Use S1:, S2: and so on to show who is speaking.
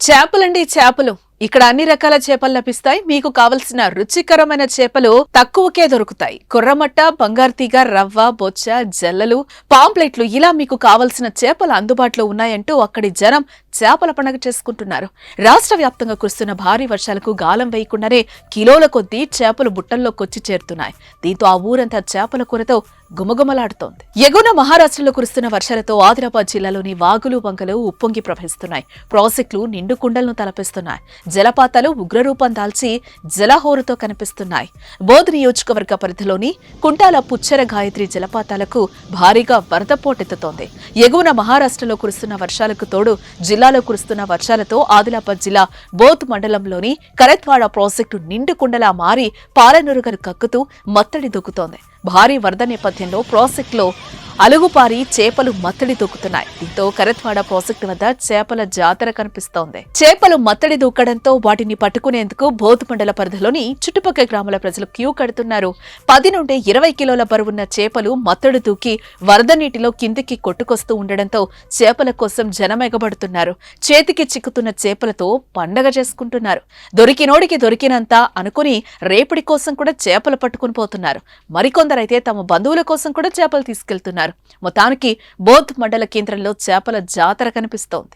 S1: చేపలండి చేపలు. ఇక్కడ అన్ని రకాల చేపలు లభిస్తాయి. మీకు కావలసిన రుచికరమైన చేపలు తక్కువకే దొరుకుతాయి. కొర్రమట్ట, బంగారు తీగ, రవ్వ, బొచ్చ, జల్లలు, పాంప్లెట్లు ఇలా మీకు కావలసిన చేపలు అందుబాటులో ఉన్నాయంటూ అక్కడి జనం చేపల పండుగ చేసుకుంటున్నారు. రాష్ట్ర వ్యాప్తంగా కురుస్తున్న భారీ వర్షాలకు గాలం వేయకుండానే కిలోల కొద్దీ చేపలు బుట్టల్లోకొచ్చి చేరుతున్నాయి. దీంతో ఆ ఊరంతా చేపల కూరతో గుమగుమలాడుతోంది. ఎగువన మహారాష్ట్రలో కురుస్తున్న వర్షాలతో ఆదిలాబాద్ జిల్లాలోని వాగులు, వంకలు ఉప్పొంగి ప్రవహిస్తున్నాయి. ప్రాజెక్టులు నిండు కుండలను తలపిస్తున్నాయి. జలపాతాలు ఉగ్రరూపం దాల్చి జలహోరుతో కనిపిస్తున్నాయి. బోధ్ నియోజకవర్గ పరిధిలోని కుంటాల పుచ్చర గాయత్రి జలపాతాలకు భారీగా వరద పోటెత్తుతోంది. ఎగువన మహారాష్ట్రలో కురుస్తున్న వర్షాలకు తోడు జిల్లాలో కురుస్తున్న వర్షాలతో ఆదిలాబాద్ జిల్లా బోధ్ మండలంలోని కరత్వాడ ప్రాజెక్టు నిండు కుండలా మారి పాలనూరుగను కక్కుతూ మత్తడి దూకుతోంది. భారీ వరద నేపథ్యంలో ప్రాజెక్టులో అలుగుపారి చేపలు మత్తడి దూకుతున్నాయి. దీంతో కరత్వాడ ప్రాజెక్టు వద్ద చేపల జాతర కనిపిస్తోంది. చేపలు మత్తడి దూకడంతో వాటిని పట్టుకునేందుకు బోధ్ మండల పరిధిలోని చుట్టుపక్కల గ్రామాల ప్రజలు క్యూ కడుతున్నారు. 10 నుండి 20 కిలోల బరువున్న చేపలు మత్తడి దూకి వరద నీటిలో కిందికి కొట్టుకొస్తూ ఉండడంతో చేపల కోసం జనం ఎగబడుతున్నారు. చేతికి చిక్కుతున్న చేపలతో పండగ చేసుకుంటున్నారు. దొరికినోడికి దొరికినంత అనుకుని రేపటి కోసం కూడా చేపలు పట్టుకుని పోతున్నారు. మరికొందరైతే తమ బంధువుల కోసం కూడా చేపలు తీసుకెళ్తున్నారు. మొత్తానికి బోధ్ మండల కేంద్రంలో చేపల జాతర కనిపిస్తోంది.